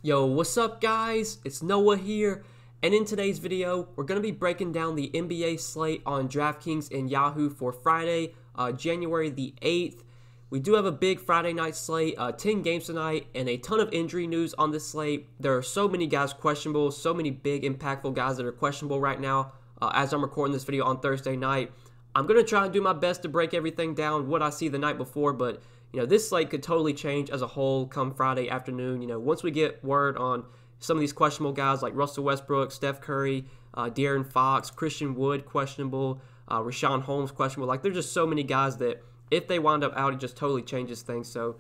Yo, what's up guys? It's Noah here, and in today's video, we're going to be breaking down the NBA slate on Draftkings and Yahoo for Friday, January the 8th. We do have a big Friday night slate, 10 games tonight, and a ton of injury news on this slate. There are so many guys questionable, so many big impactful guys that are questionable right now as I'm recording this video on Thursday night. I'm going to try and do my best to break everything down, what I see the night before, but this slate could totally change as a whole come Friday afternoon. Once we get word on some of these questionable guys like Russell Westbrook, Steph Curry, De'Aaron Fox, Christian Wood questionable, Rashaan Holmes questionable. Like, there's just so many guys that if they wind up out, it just totally changes things. So,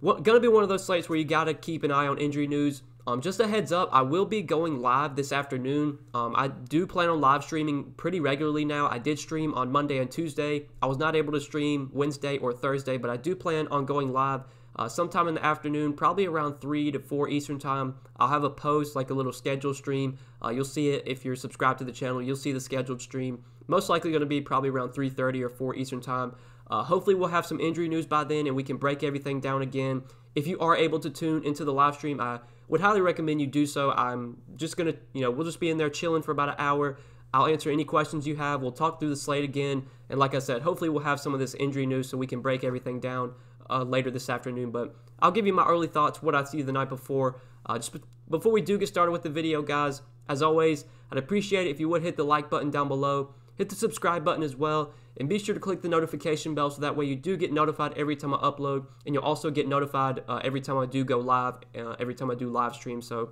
going to be one of those slates where you got to keep an eye on injury news. Just a heads up, I will be going live this afternoon. I do plan on live streaming pretty regularly now. I did stream on Monday and Tuesday. I was not able to stream Wednesday or Thursday, but I do plan on going live sometime in the afternoon, probably around 3 to 4 Eastern time. I'll have a post, like a little scheduled stream. You'll see it if you're subscribed to the channel. You'll see the scheduled stream. Most likely going to be probably around 3:30 or 4 Eastern time. Hopefully we'll have some injury news by then and we can break everything down again. If you are able to tune into the live stream, I would highly recommend you do so. I'm just going to, we'll just be in there chilling for about an hour. I'll answer any questions you have. We'll talk through the slate again. And like I said, hopefully we'll have some of this injury news so we can break everything down later this afternoon. But I'll give you my early thoughts, what I see the night before. Just before we do get started with the video, guys, as always, I'd appreciate it if you would hit the like button down below. Hit the subscribe button as well, and be sure to click the notification bell so that way you do get notified every time I upload, and you'll also get notified every time I do go live, every time I do live stream. So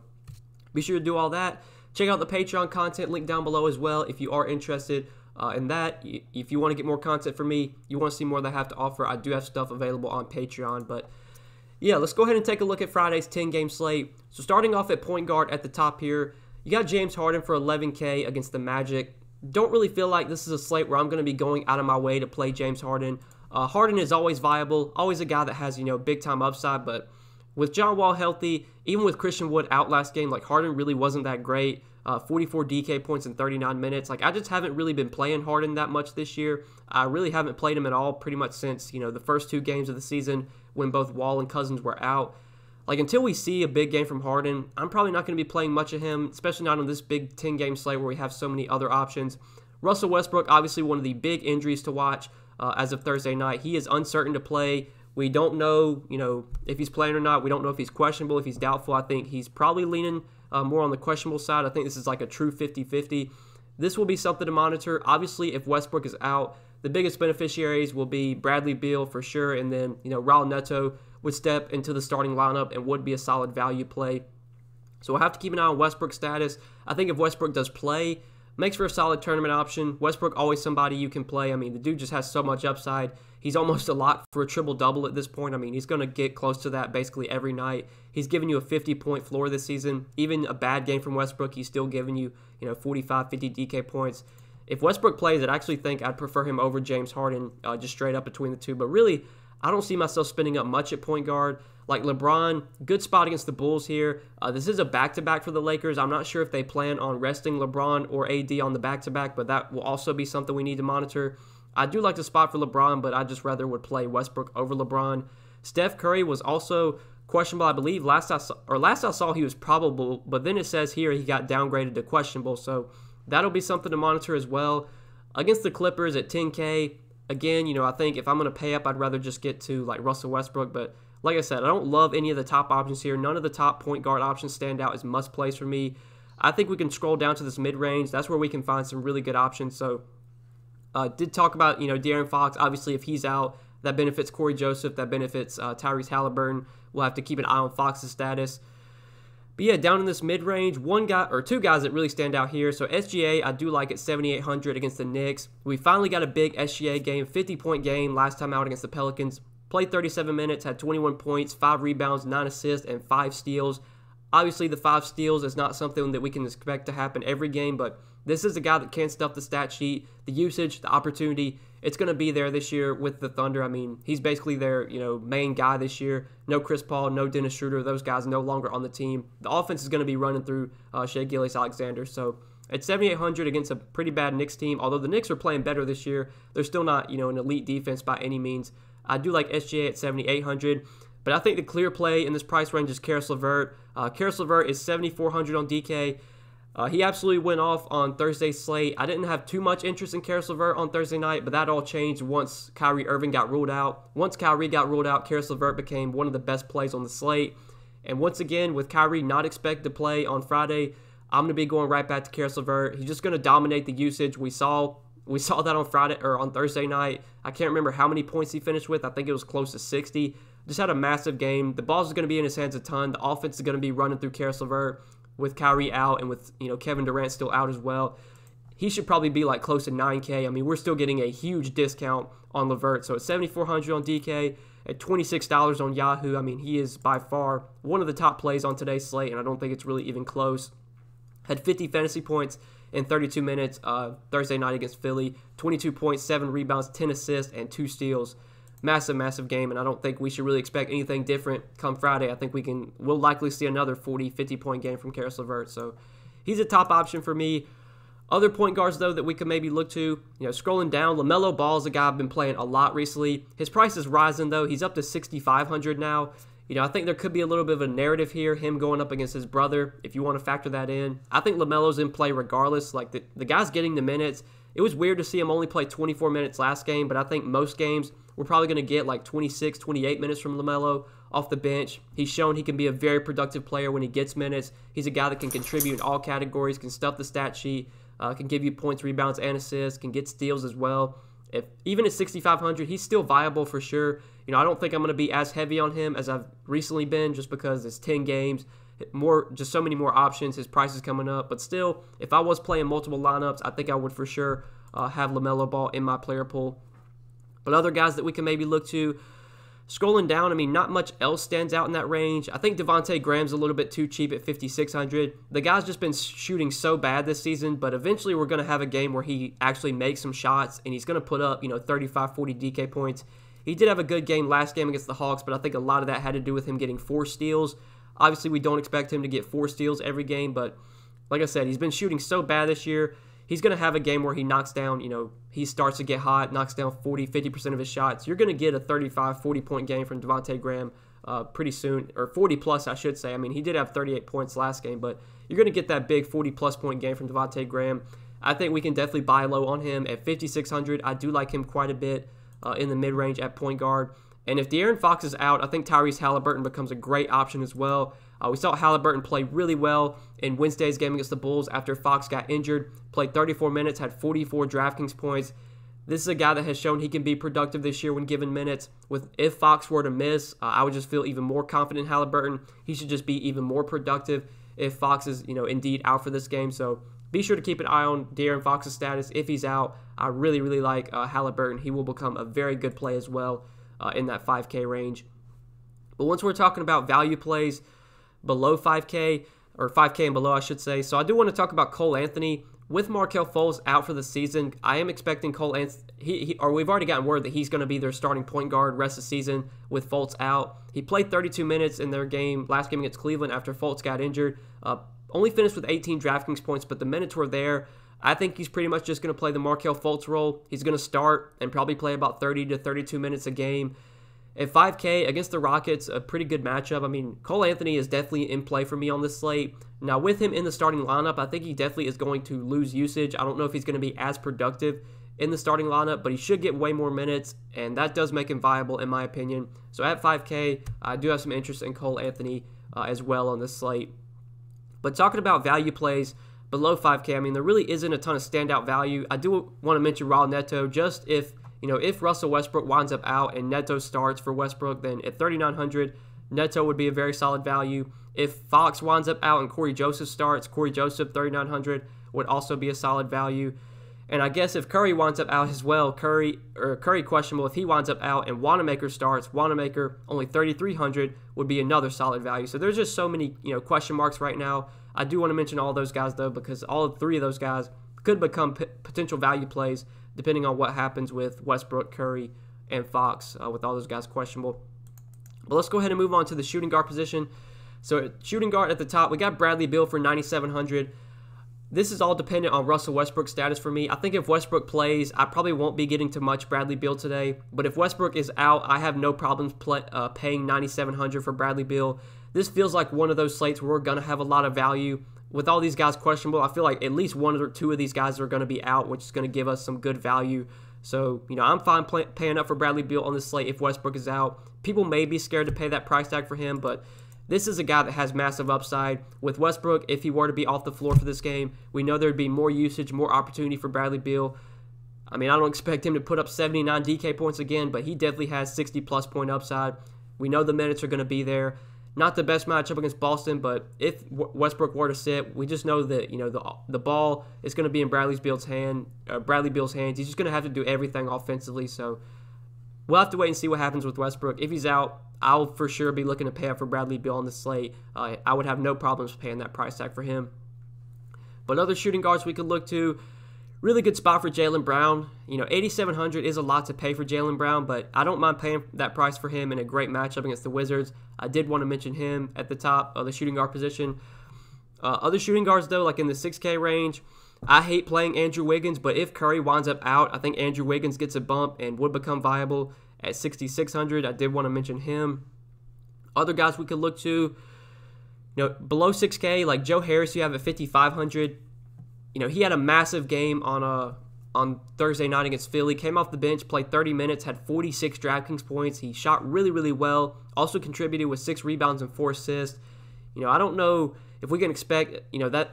be sure to do all that. Check out the Patreon content link down below as well if you are interested in that. If you want to get more content from me, you want to see more that I have to offer, I do have stuff available on Patreon. But yeah, let's go ahead and take a look at Friday's 10-game slate. So starting off at point guard at the top here, you got James Harden for $11K against the Magic. Don't really feel like this is a slate where I'm going to be going out of my way to play James Harden. Harden is always viable, always a guy that has, big-time upside, but with John Wall healthy, even with Christian Wood out last game, like, Harden really wasn't that great. 44 DK points in 39 minutes. Like, I just haven't really been playing Harden that much this year. I really haven't played him at all pretty much since, the first 2 games of the season when both Wall and Cousins were out. Like, until we see a big game from Harden, I'm probably not going to be playing much of him, especially not on this big 10-game slate where we have so many other options. Russell Westbrook, obviously one of the big injuries to watch as of Thursday night. He is uncertain to play. We don't know, if he's playing or not. We don't know if he's questionable, if he's doubtful. I think he's probably leaning more on the questionable side. I think this is like a true 50-50. This will be something to monitor. Obviously, if Westbrook is out, the biggest beneficiaries will be Bradley Beal for sure, and then, Raul Neto would step into the starting lineup and would be a solid value play. So we'll have to keep an eye on Westbrook's status. I think if Westbrook does play, makes for a solid tournament option. Westbrook, always somebody you can play. I mean, the dude just has so much upside. He's almost a lock for a triple-double at this point. I mean, he's going to get close to that basically every night. He's given you a 50-point floor this season. Even a bad game from Westbrook, he's still giving you, 45, 50 DK points. If Westbrook plays, I'd actually think I'd prefer him over James Harden, just straight up between the two. But really, I don't see myself spending up much at point guard. Like LeBron, good spot against the Bulls here. This is a back-to-back for the Lakers. I'm not sure if they plan on resting LeBron or AD on the back-to-back, but that will also be something we need to monitor. I do like the spot for LeBron, but I just rather would play Westbrook over LeBron. Steph Curry was also questionable, I believe. Last I saw he was probable, but then it says here he got downgraded to questionable, so that'll be something to monitor as well. Against the Clippers at 10K, again, I think if I'm going to pay up, I'd rather just get to like Russell Westbrook. But like I said, I don't love any of the top options here. None of the top point guard options stand out as must plays for me. I think we can scroll down to this mid-range. That's where we can find some really good options. So did talk about, De'Aaron Fox. Obviously, if he's out, that benefits Corey Joseph. That benefits Tyrese Halliburton. We'll have to keep an eye on Fox's status. But yeah, down in this mid-range, one guy or two guys that really stand out here. So SGA, I do like at 7,800 against the Knicks. We finally got a big SGA game, 50-point game last time out against the Pelicans. Played 37 minutes, had 21 points, 5 rebounds, 9 assists, and 5 steals. Obviously, the 5 steals is not something that we can expect to happen every game, but this is a guy that can stuff the stat sheet, the usage, the opportunity. It's going to be there this year with the Thunder. I mean, he's basically their, main guy this year. No Chris Paul, no Dennis Schroeder. Those guys no longer on the team. The offense is going to be running through Shai Gilgeous-Alexander. So at 7,800 against a pretty bad Knicks team, although the Knicks are playing better this year, they're still not, an elite defense by any means. I do like SGA at 7,800. But I think the clear play in this price range is Karis LeVert. Karis LeVert is 7,400 on DK. He absolutely went off on Thursday's slate. I didn't have too much interest in Karis LeVert on Thursday night, but that all changed once Kyrie Irving got ruled out. Once Kyrie got ruled out, Karis LeVert became one of the best plays on the slate. And once again, with Kyrie not expected to play on Friday, I'm going to be going right back to Karis LeVert. He's just going to dominate the usage. We saw that on Friday or on Thursday night. I can't remember how many points he finished with. I think it was close to 60. Just had a massive game. The ball's going to be in his hands a ton. The offense is going to be running through Karis LeVert with Kyrie out and with Kevin Durant still out as well. He should probably be like close to 9K. I mean, we're still getting a huge discount on LeVert. So at $7,400 on DK, at $26 on Yahoo, I mean, he is by far one of the top plays on today's slate, and I don't think it's really even close. Had 50 fantasy points in 32 minutes Thursday night against Philly. 22 points, 7 rebounds, 10 assists, and 2 steals. Massive, massive game, and I don't think we should really expect anything different come Friday. I think we'll likely see another 40, 50-point game from Karis LeVert. So he's a top option for me. Other point guards, though, that we could maybe look to, scrolling down, LaMelo Ball is a guy I've been playing a lot recently. His price is rising, though. He's up to $6,500 now. I think there could be a little bit of a narrative here, him going up against his brother, if you want to factor that in. I think LaMelo's in play regardless. Like, the guy's getting the minutes. It was weird to see him only play 24 minutes last game, but I think most games we're probably going to get like 26, 28 minutes from LaMelo off the bench. He's shown he can be a very productive player when he gets minutes. He's a guy that can contribute in all categories, can stuff the stat sheet, can give you points, rebounds, and assists, can get steals as well. Even at $6,500, he's still viable for sure. I don't think I'm going to be as heavy on him as I've recently been just because it's 10 games, just so many more options. His price is coming up. But still, if I was playing multiple lineups, I think I would for sure have LaMelo Ball in my player pool. But other guys that we can maybe look to, scrolling down, I mean, not much else stands out in that range. I think Devontae Graham's a little bit too cheap at $5,600. The guy's just been shooting so bad this season, but eventually we're going to have a game where he actually makes some shots, and he's going to put up, 35, 40 DK points. He did have a good game last game against the Hawks, but I think a lot of that had to do with him getting 4 steals. Obviously, we don't expect him to get 4 steals every game, but like I said, he's been shooting so bad this year. He's going to have a game where he knocks down, he starts to get hot, knocks down 40, 50% of his shots. You're going to get a 35, 40-point game from Devontae Graham pretty soon, or 40-plus, I should say. I mean, he did have 38 points last game, but you're going to get that big 40-plus point game from Devontae Graham. I think we can definitely buy low on him at $5,600. I do like him quite a bit in the mid-range at point guard. And if De'Aaron Fox is out, I think Tyrese Halliburton becomes a great option as well. We saw Halliburton play really well in Wednesday's game against the Bulls after Fox got injured. Played 34 minutes, had 44 Draftkings points. This is a guy that has shown he can be productive this year when given minutes. If Fox were to miss, I would just feel even more confident in Halliburton. He should just be even more productive if Fox is, indeed out for this game. So be sure to keep an eye on De'Aaron Fox's status. If he's out, I really, really like Halliburton. He will become a very good play as well in that 5K range. But once we're talking about value plays below 5K, or 5K and below, I should say. So I do want to talk about Cole Anthony. With Markelle Fultz out for the season, I am expecting Cole Anthony, or we've already gotten word that he's going to be their starting point guard rest of the season with Fultz out. He played 32 minutes in their last game against Cleveland after Fultz got injured. Only finished with 18 Draftkings points, but the minutes were there. I think he's pretty much just going to play the Markelle Fultz role. He's going to start and probably play about 30 to 32 minutes a game. At 5K against the Rockets, a pretty good matchup. I mean, Cole Anthony is definitely in play for me on this slate. Now, with him in the starting lineup, I think he definitely is going to lose usage. I don't know if he's going to be as productive in the starting lineup, but he should get way more minutes, and that does make him viable in my opinion. So at 5K, I do have some interest in Cole Anthony as well on this slate. But talking about value plays below 5K, I mean, there really isn't a ton of standout value. I do want to mention Raul Neto, just if Russell Westbrook winds up out and Neto starts for Westbrook, then at $3,900, Neto would be a very solid value. If Fox winds up out and Corey Joseph starts, Corey Joseph, $3,900, would also be a solid value. And I guess if Curry winds up out as well, Curry questionable, if he winds up out and Wanamaker starts, Wanamaker, only $3,300, would be another solid value. So there's just so many question marks right now. I do want to mention all those guys, though, because all 3 of those guys could become potential value plays depending on what happens with Westbrook, Curry, and Fox, with all those guys questionable. But let's go ahead and move on to the shooting guard position. So at shooting guard at the top, we got Bradley Beal for $9,700. This is all dependent on Russell Westbrook's status for me. I think if Westbrook plays, I probably won't be getting to much Bradley Beal today. But if Westbrook is out, I have no problems paying $9,700 for Bradley Beal. This feels like one of those slates where we're going to have a lot of value. With all these guys questionable, I feel like at least one or two of these guys are going to be out, which is going to give us some good value. So, I'm fine paying up for Bradley Beal on this slate if Westbrook is out. People may be scared to pay that price tag for him, but this is a guy that has massive upside. With Westbrook, if he were to be off the floor for this game, we know there'd be more usage, more opportunity for Bradley Beal. I mean, I don't expect him to put up 79 DK points again, but he definitely has 60-plus point upside. We know the minutes are going to be there. Not the best matchup against Boston, but if Westbrook were to sit, we just know that the ball is going to be in Bradley Beal's hands. He's just going to have to do everything offensively. So we'll have to wait and see what happens with Westbrook. If he's out, I'll for sure be looking to pay up for Bradley Beal on the slate. I would have no problems paying that price tag for him. But other shooting guards we could look to. Really good spot for Jaylen Brown. $8,700 is a lot to pay for Jaylen Brown, but I don't mind paying that price for him in a great matchup against the Wizards. I did want to mention him at the top of the shooting guard position. Other shooting guards, though, like in the 6K range, I hate playing Andrew Wiggins, but if Curry winds up out, I think Andrew Wiggins gets a bump and would become viable at $6,600. I did want to mention him. Other guys we could look to, below 6K, like Joe Harris, you have at $5,500. He had a massive game on Thursday night against Philly. Came off the bench, played 30 minutes, had 46 Draftkings points. He shot really, really well. Also contributed with 6 rebounds and 4 assists. I don't know if we can expect,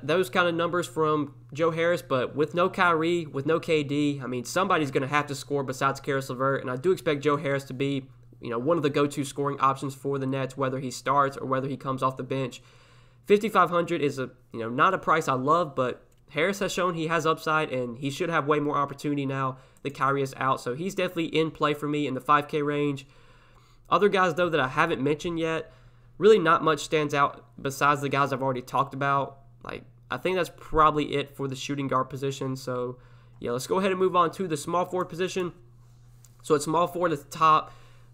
those kind of numbers from Joe Harris, but with no Kyrie, with no KD, I mean, somebody's going to have to score besides Caris LeVert, and I do expect Joe Harris to be, one of the go-to scoring options for the Nets, whether he starts or whether he comes off the bench. $5,500 is not a price I love, but Harris has shown he has upside, and he should have way more opportunity now that Kyrie is out. So he's definitely in play for me in the 5K range. Other guys, though, that I haven't mentioned yet, really not much stands out besides the guys I've already talked about. I think that's probably it for the shooting guard position. So, yeah, let's go ahead and move on to the small forward position. So it's small forward at the top.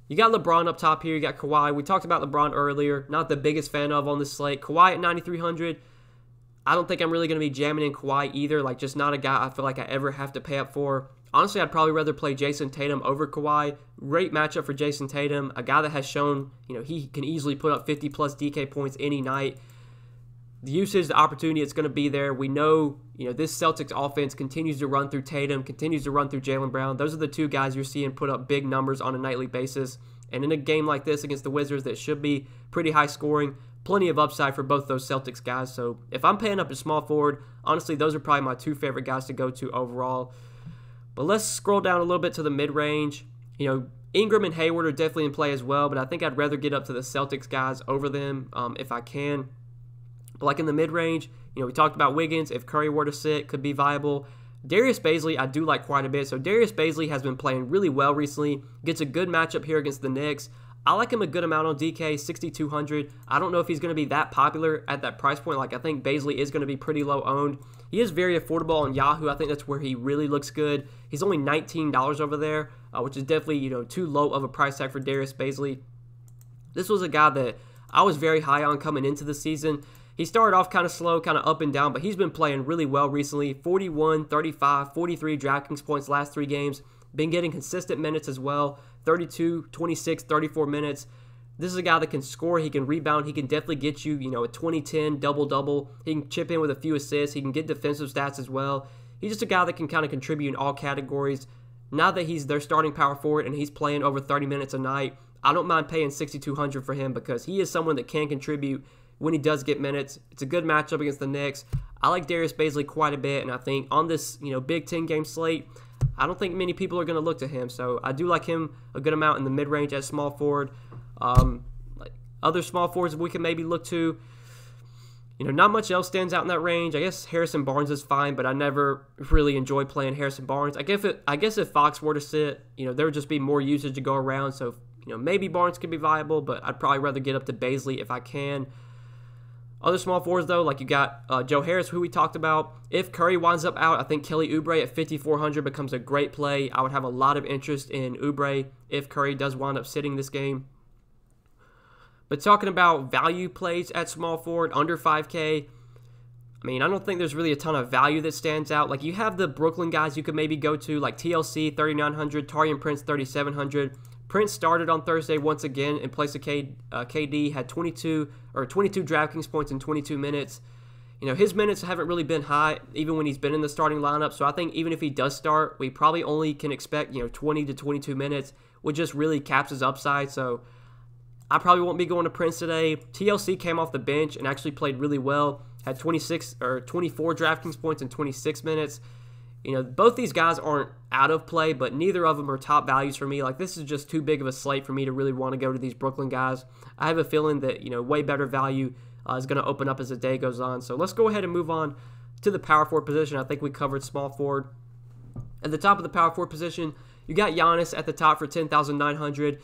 You got LeBron up top here. You got Kawhi. We talked about LeBron earlier. Not the biggest fan of on this slate. Kawhi at $9,300. I don't think I'm really going to be jamming in Kawhi either. Just not a guy I feel like I ever have to pay up for. Honestly, I'd probably rather play Jason Tatum over Kawhi. Great matchup for Jason Tatum. A guy that has shown, he can easily put up 50-plus DK points any night. The usage, the opportunity, it's going to be there. We know, this Celtics offense continues to run through Tatum, continues to run through Jaylen Brown. Those are the two guys you're seeing put up big numbers on a nightly basis. And in a game like this against the Wizards that should be pretty high scoring, plenty of upside for both those Celtics guys. So if I'm paying up a small forward, honestly, those are probably my 2 favorite guys to go to overall. But let's scroll down a little bit to the mid-range. Ingram and Hayward are definitely in play as well, but I think I'd rather get up to the Celtics guys over them if I can. But in the mid-range, we talked about Wiggins. If Curry were to sit, could be viable. Darius Baisley, I do like quite a bit. So Darius Baisley has been playing really well recently. Gets a good matchup here against the Knicks. I like him a good amount on DK, $6,200. I don't know if he's going to be that popular at that price point. I think Baisley is going to be pretty low owned. He is very affordable on Yahoo. I think that's where he really looks good. He's only $19 over there, which is definitely, too low of a price tag for Darius Baisley. This was a guy that I was very high on coming into the season. He started off kind of slow, kind of up and down, but he's been playing really well recently. 41, 35, 43 Draftkings points last 3 games. Been getting consistent minutes as well. 32, 26, 34 minutes. This is a guy that can score. He can rebound. He can definitely get you, a 20-10 double-double. He can chip in with a few assists. He can get defensive stats as well. He's just a guy that can kind of contribute in all categories. Now that he's their starting power forward and he's playing over 30 minutes a night, I don't mind paying $6,200 for him because he is someone that can contribute when he does get minutes. It's a good matchup against the Knicks. I like Darius Baisley quite a bit, and I think on this, big 10-game slate, I don't think many people are going to look to him. So I do like him a good amount in the mid-range as small forward. Other small forwards we can maybe look to, not much else stands out in that range. I guess Harrison Barnes is fine, but I never really enjoy playing Harrison Barnes. I guess if Fox were to sit, there would just be more usage to go around. So, maybe Barnes could be viable, but I'd probably rather get up to Baisley if I can. Other small forwards, though, you got Joe Harris, who we talked about. If Curry winds up out, I think Kelly Oubre at $5,400 becomes a great play. I would have a lot of interest in Oubre if Curry does wind up sitting this game. But talking about value plays at small forward, under 5K, I mean, I don't think there's really a ton of value that stands out. Like, you have the Brooklyn guys you could maybe go to, like TLC 3,900, Taurean Prince 3,700. Prince started on Thursday once again in place of KD, had 22 Draftkings points in 22 minutes. You know, his minutes haven't really been high, even when he's been in the starting lineup. So I think even if he does start, we probably only can expect, 20 to 22 minutes, which just really caps his upside. So I probably won't be going to Prince today. TLC came off the bench and actually played really well. Had 24 Draftkings points in 26 minutes. You know, both these guys aren't out of play, but neither of them are top values for me. Like, this is just too big of a slate for me to really want to go to these Brooklyn guys. I have a feeling that, way better value is going to open up as the day goes on. So let's go ahead and move on to the power forward position. I think we covered small forward. At the top of the power forward position, you got Giannis at the top for 10,900.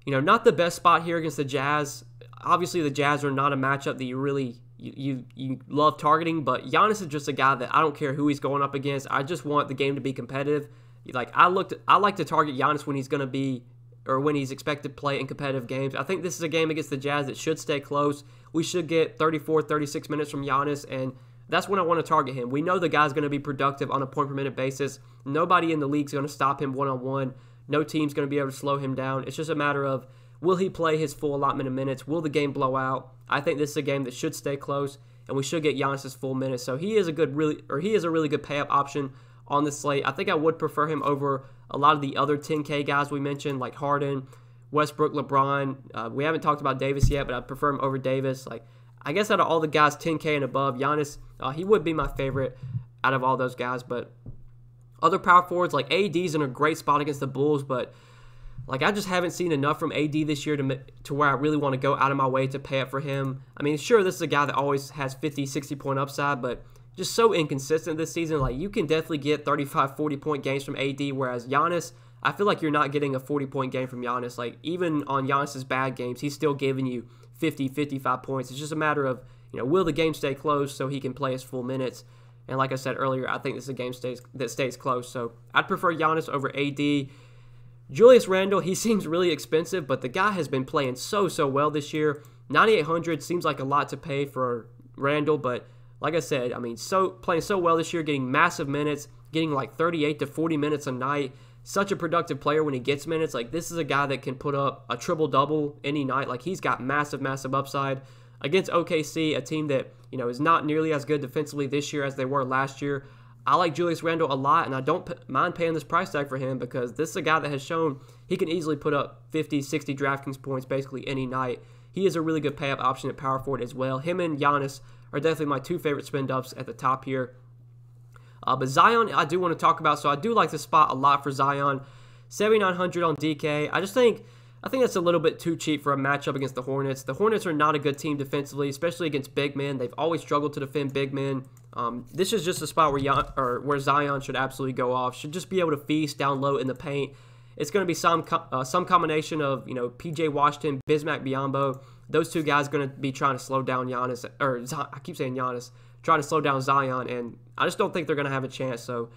Not the best spot here against the Jazz. Obviously, the Jazz are not a matchup that you really you love targeting, but Giannis is just a guy that I don't care who he's going up against. I just want the game to be competitive. Like, I like to target Giannis when he's going to be, or when he's expected to play in competitive games. I think this is a game against the Jazz that should stay close. We should get 34, 36 minutes from Giannis, and that's when I want to target him. We know the guy's going to be productive on a point-per-minute basis. Nobody in the league is going to stop him one-on-one. No team's going to be able to slow him down. It's just a matter of, will he play his full allotment of minutes? Will the game blow out? I think this is a game that should stay close, and we should get Giannis' full minutes. So he is a really good pay-up option on the slate. I think I would prefer him over a lot of the other 10K guys we mentioned, like Harden, Westbrook, LeBron. We haven't talked about Davis yet, but I prefer him over Davis. Like, I guess out of all the guys 10K and above, Giannis, he would be my favorite out of all those guys. But other power forwards, like AD's in a great spot against the Bulls, but like, I just haven't seen enough from AD this year to where I really want to go out of my way to pay up for him. I mean, sure, this is a guy that always has 50, 60-point upside, but just so inconsistent this season. Like, you can definitely get 35, 40-point games from AD, whereas Giannis, I feel like you're not getting a 40-point game from Giannis. Like, even on Giannis' bad games, he's still giving you 50, 55 points. It's just a matter of, will the game stay close so he can play his full minutes? And like I said earlier, I think this is a game that stays close. So I'd prefer Giannis over AD. Julius Randle, he seems really expensive, but the guy has been playing so well this year. 9,800 seems like a lot to pay for Randle, but like I said, I mean, playing so well this year, getting massive minutes, getting like 38 to 40 minutes a night. Such a productive player when he gets minutes. Like, this is a guy that can put up a triple-double any night. Like, he's got massive upside. Against OKC, a team that, is not nearly as good defensively this year as they were last year. I like Julius Randle a lot, and I don't mind paying this price tag for him because this is a guy that has shown he can easily put up 50, 60 Draftkings points basically any night. He is a really good pay-up option at power forward as well. Him and Giannis are definitely my two favorite spend-ups at the top here. But Zion, I do want to talk about, so I do like this spot a lot for Zion. 7,900 on DK. I think that's a little bit too cheap for a matchup against the Hornets. The Hornets are not a good team defensively, especially against big men. They've always struggled to defend big men. This is just a spot where Zion should absolutely go off. Should just be able to feast down low in the paint. It's going to be some combination of PJ Washington, Bismack Biyombo. Those two guys are going to be trying to slow down Giannis, I keep saying Giannis, trying to slow down Zion, and I just don't think they're going to have a chance. So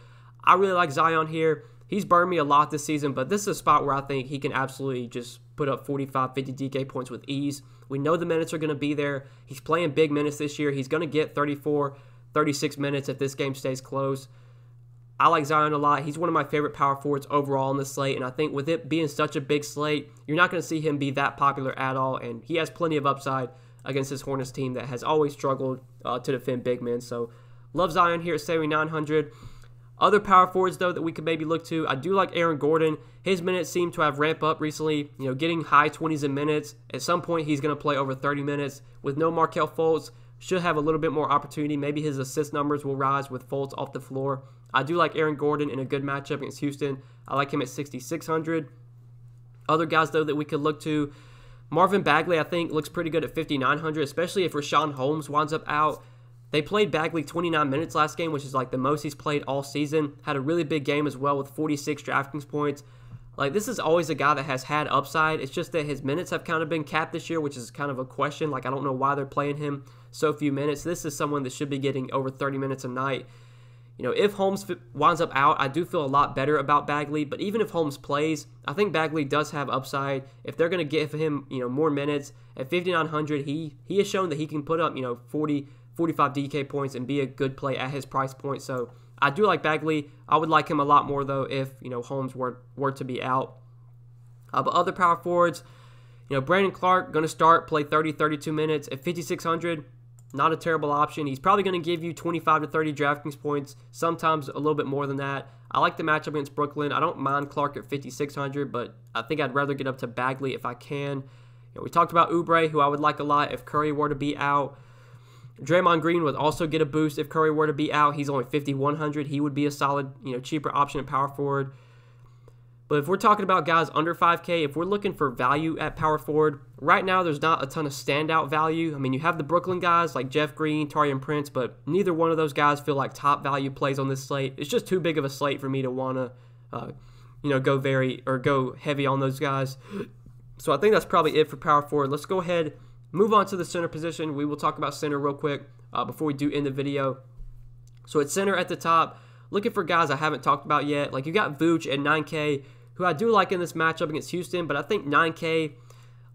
I really like Zion here. He's burned me a lot this season, but this is a spot where I think he can absolutely just put up 45, 50 DK points with ease. We know the minutes are going to be there. He's playing big minutes this year. He's going to get 34, 36 minutes if this game stays close. I like Zion a lot. He's one of my favorite power forwards overall on the slate, and I think with it being such a big slate, you're not going to see him be that popular at all, and he has plenty of upside against this Hornets team that has always struggled to defend big men. So love Zion here at 7,900. Other power forwards, though, that we could maybe look to, I do like Aaron Gordon. His minutes seem to have ramped up recently, getting high 20s in minutes. At some point, he's going to play over 30 minutes. With no Markelle Fultz, should have a little bit more opportunity. Maybe his assist numbers will rise with Fultz off the floor. I do like Aaron Gordon in a good matchup against Houston. I like him at 6,600. Other guys, though, that we could look to, Marvin Bagley, I think, looks pretty good at 5,900, especially if Rashaan Holmes winds up out. They played Bagley 29 minutes last game, which is like the most he's played all season. Had a really big game as well with 46 Draftkings points. Like, this is always a guy that has had upside. It's just that his minutes have kind of been capped this year, which is kind of a question. Like, I don't know why they're playing him so few minutes. This is someone that should be getting over 30 minutes a night. If Holmes winds up out, I do feel a lot better about Bagley. But even if Holmes plays, I think Bagley does have upside. If they're going to give him, more minutes at 5,900, he has shown that he can put up, 40, 45 DK points and be a good play at his price point. So I do like Baisley. I would like him a lot more, though, if, Holmes were to be out. But other power forwards, Brandon Clark, going to start, play 30, 32 minutes at 5,600. Not a terrible option. He's probably going to give you 25 to 30 DraftKings points, sometimes a little bit more than that. I like the matchup against Brooklyn. I don't mind Clark at 5,600, but I think I'd rather get up to Baisley if I can. We talked about Oubre, who I would like a lot if Curry were to be out. Draymond Green would also get a boost if Curry were to be out. He's only 5,100. He would be a solid, cheaper option at power forward. But if we're talking about guys under 5K, if we're looking for value at power forward, right now there's not a ton of standout value. I mean, you have the Brooklyn guys like Jeff Green, Taurean Prince, but neither one of those guys feel like top value plays on this slate. It's just too big of a slate for me to want to, go heavy on those guys. So I think that's probably it for power forward. Let's go ahead, move on to the center position. We will talk about center real quick before we do end the video. So at center at the top, looking for guys I haven't talked about yet. Like you got Vooch at 9K, who I do like in this matchup against Houston, but I think 9K, a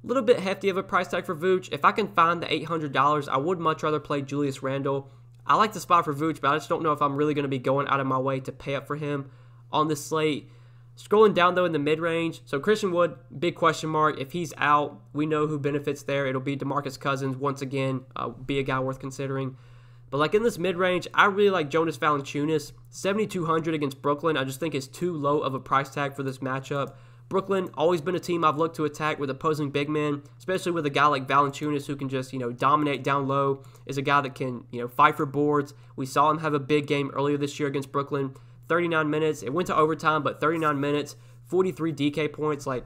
little bit hefty of a price tag for Vooch. If I can find the $800, I would much rather play Julius Randle. I like the spot for Vooch, but I just don't know if I'm really going to be going out of my way to pay up for him on this slate. Scrolling down, though, in the mid-range, so Christian Wood, big question mark. If he's out, we know who benefits there. It'll be DeMarcus Cousins, once again, be a guy worth considering. But like in this mid-range, I really like Jonas Valanciunas. 7,200 against Brooklyn, I just think is too low of a price tag for this matchup. Brooklyn, always been a team I've looked to attack with opposing big men, especially with a guy like Valanciunas who can just, dominate down low, is a guy that can, fight for boards. We saw him have a big game earlier this year against Brooklyn. 39 minutes. It went to overtime, but 39 minutes, 43 DK points. Like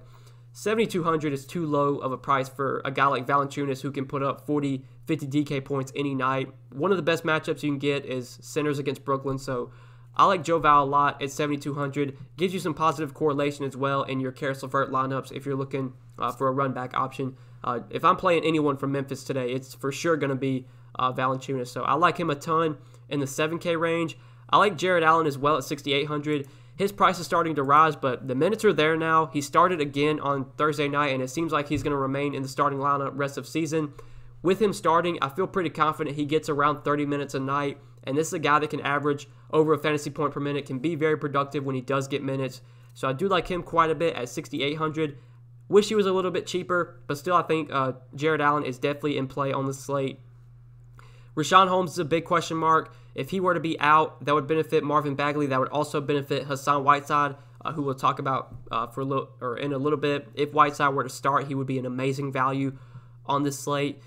7,200 is too low of a price for a guy like Valanciunas who can put up 40, 50 DK points any night. One of the best matchups you can get is centers against Brooklyn. So I like Joe Val a lot at 7,200. Gives you some positive correlation as well in your Karis LeVert lineups if you're looking for a run back option. If I'm playing anyone from Memphis today, it's for sure going to be Valanciunas. So I like him a ton in the 7K range. I like Jared Allen as well at 6,800. His price is starting to rise, but the minutes are there now. He started again on Thursday night, and it seems like he's going to remain in the starting lineup rest of season. With him starting, I feel pretty confident he gets around 30 minutes a night, and this is a guy that can average over a fantasy point per minute, can be very productive when he does get minutes. So I do like him quite a bit at 6,800. Wish he was a little bit cheaper, but still I think Jared Allen is definitely in play on the slate. Rashaan Holmes is a big question mark. If he were to be out, that would benefit Marvin Bagley. That would also benefit Hassan Whiteside, who we'll talk about in a little bit. If Whiteside were to start, he would be an amazing value on this slate.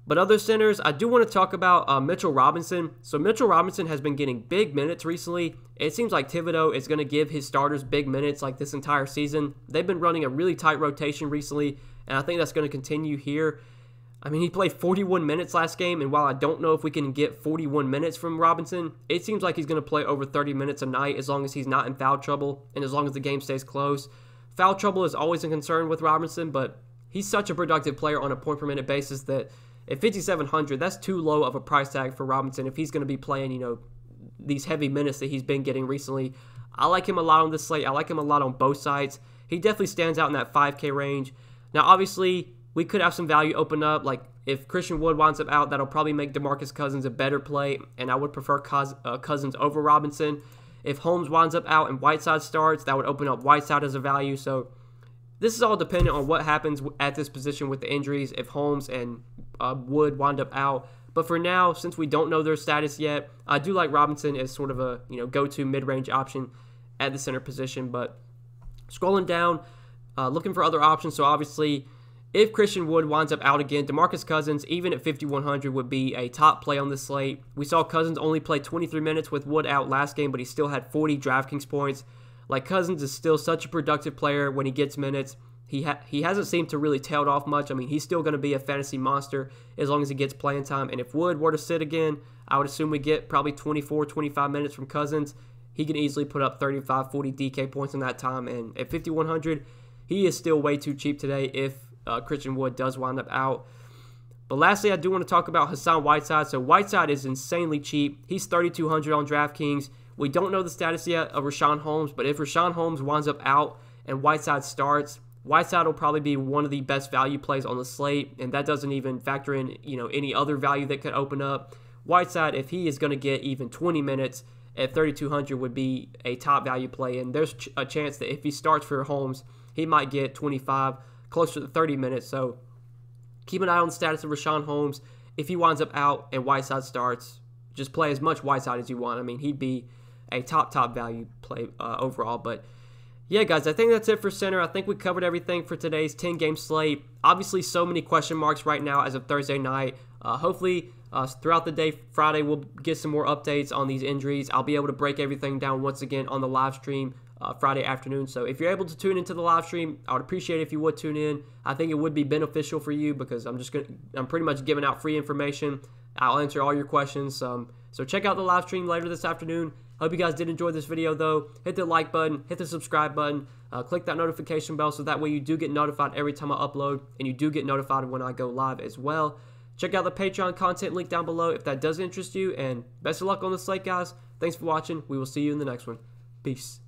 But other centers, I do want to talk about Mitchell Robinson. So Mitchell Robinson has been getting big minutes recently. It seems like Thibodeau is going to give his starters big minutes like this entire season. They've been running a really tight rotation recently, and I think that's going to continue here. I mean, he played 41 minutes last game, and while I don't know if we can get 41 minutes from Robinson, it seems like he's going to play over 30 minutes a night as long as he's not in foul trouble and as long as the game stays close. Foul trouble is always a concern with Robinson, but he's such a productive player on a point-per-minute basis that at 5,700, that's too low of a price tag for Robinson if he's going to be playing, these heavy minutes that he's been getting recently. I like him a lot on this slate. I like him a lot on both sides. He definitely stands out in that 5K range. Now, obviously, we could have some value open up. Like, if Christian Wood winds up out, that'll probably make DeMarcus Cousins a better play, and I would prefer Cousins over Robinson. If Holmes winds up out and Whiteside starts, that would open up Whiteside as a value. So this is all dependent on what happens at this position with the injuries, if Holmes and Wood wind up out. But for now, since we don't know their status yet, I do like Robinson as sort of a go-to mid-range option at the center position. But scrolling down, looking for other options. So obviously, if Christian Wood winds up out again, DeMarcus Cousins, even at 5,100, would be a top play on this slate. We saw Cousins only play 23 minutes with Wood out last game, but he still had 40 DraftKings points. Like, Cousins is still such a productive player when he gets minutes. He hasn't seemed to really tailed off much. I mean, he's still going to be a fantasy monster as long as he gets playing time. And if Wood were to sit again, I would assume we get probably 24, 25 minutes from Cousins. He can easily put up 35, 40 DK points in that time. And at 5,100, he is still way too cheap today if Christian Wood does wind up out. But lastly, I do want to talk about Hassan Whiteside. So Whiteside is insanely cheap. He's 3,200 on DraftKings. We don't know the status yet of Rashaan Holmes, but if Rashaan Holmes winds up out and Whiteside starts, Whiteside will probably be one of the best value plays on the slate, and that doesn't even factor in any other value that could open up. Whiteside, if he is going to get even 20 minutes at 3,200, would be a top value play. And there's a chance that if he starts for Holmes, he might get 25, closer to 30 minutes. So keep an eye on the status of Rashaan Holmes. If he winds up out and Whiteside starts, just play as much Whiteside as you want. I mean, he'd be a top value play overall. But yeah, guys, I think that's it for center. I think we covered everything for today's 10-game slate. Obviously, so many question marks right now as of Thursday night. Hopefully, throughout the day, Friday, we'll get some more updates on these injuries. I'll be able to break everything down once again on the live stream Friday afternoon. So if you're able to tune into the live stream, I would appreciate it if you would tune in. I think it would be beneficial for you because I'm pretty much giving out free information. I'll answer all your questions. So check out the live stream later this afternoon. Hope you guys did enjoy this video, though. Hit the like button, hit the subscribe button, click that notification bell so that way you do get notified every time I upload, and you do get notified when I go live as well. Check out the Patreon content link down below if that does interest you, and best of luck on the slate, guys. Thanks for watching. We will see you in the next one. Peace.